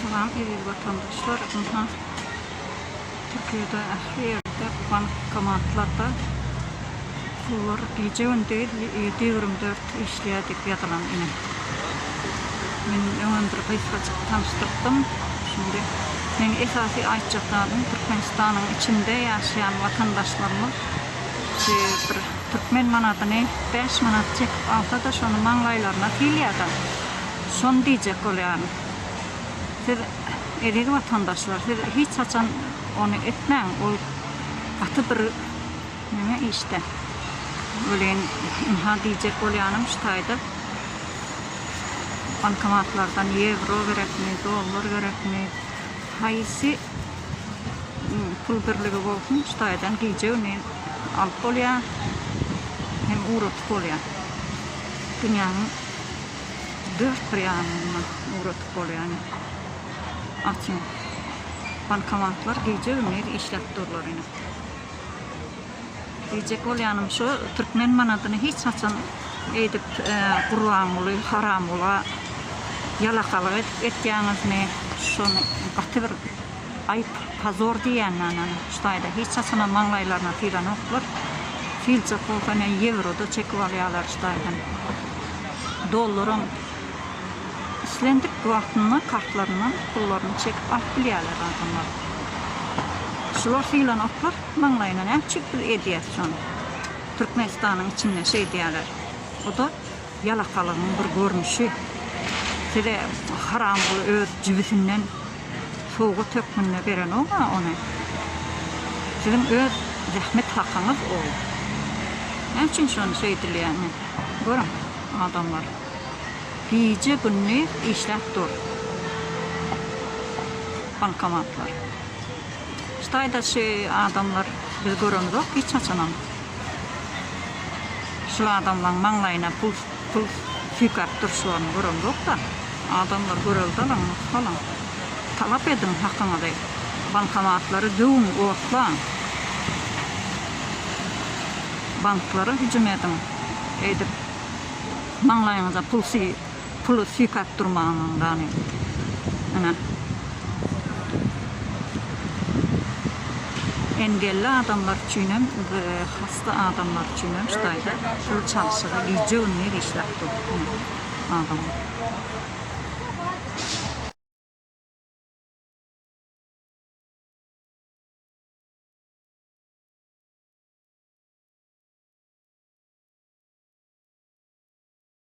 Salam eýil vatandaşlar. Türkiýede ähli bankomatlarda pullar gece gündüz 7-24 işleýär diýip ýazylan ine. Men öňünde gaýtgaçyk tanıştyrdım. Şimdi men esasy aýtjaklarym Türkmenistanyň içinde ýaşaýan vatandaşlarymyz bir Türkmen manatyny 5 manat çekip alsa da şonu maňlaýlaryna tilýärler. Şonu diýjek bolýar. Siz erkek vatandaşlar, siz hiç saçan onu etmeyin, o katı bir neme işte. Öyle imha diyecek olyanım şutaydı. Bankomatlardan euro gerekmi, dolar gerekmi, haysi pul birligi olsun şutaydan giyeceğini alıp olya, hem uğratıp olya. Dünyanın dört bir yanına uğratıp olya. Açın. Bankomatlar gece günleri işlettirler yine. Diyecek olyanım şu, Türkmen manatyny hiç saçan edip Kur'an olu, haram ola, yalakalık etýäňiz ne, şonu katı bir ayıp, pazor diýenler, şutayda hiç saçan maňlaýlaryna tiran oklar. Filçe bolsa ne euroda çekip alýarlar şutaydan. Dollaryň İslendik wagtyna kartlarynyň pullaryny çekip alyp bilýärler adamlar. Şular filan oklar maňlaýyna näçik bir edýät şonu. Türkmenistanyň içinde şey diýerler. O da yalakalygyň bir görnüşi. Sede haram bol öz jibisinden soğuğa tökmünne beren oňa onu. Sizin öz zähmet hakyňyz o. Näçin şonu söýdilýär? Görün adamlar. Gece günlük işlettir bankomatlar. Şutayda adamlar biz göründük, hiç açanam. Şu adamlar maňlaýyna pul sükap durşularyny göründük da, adamlar göreldiler falan. Talap edin hakyňyza. Bankomatlary düň otlan. Banklara hüjüm edin. Edip maňlaýyňyza pulu sükap durmagyňdan. Ana. Engelli adamlar üçin, hasta adamlar üçin şutayda pul çalyşygy gece günleri işläp durýar adamlar.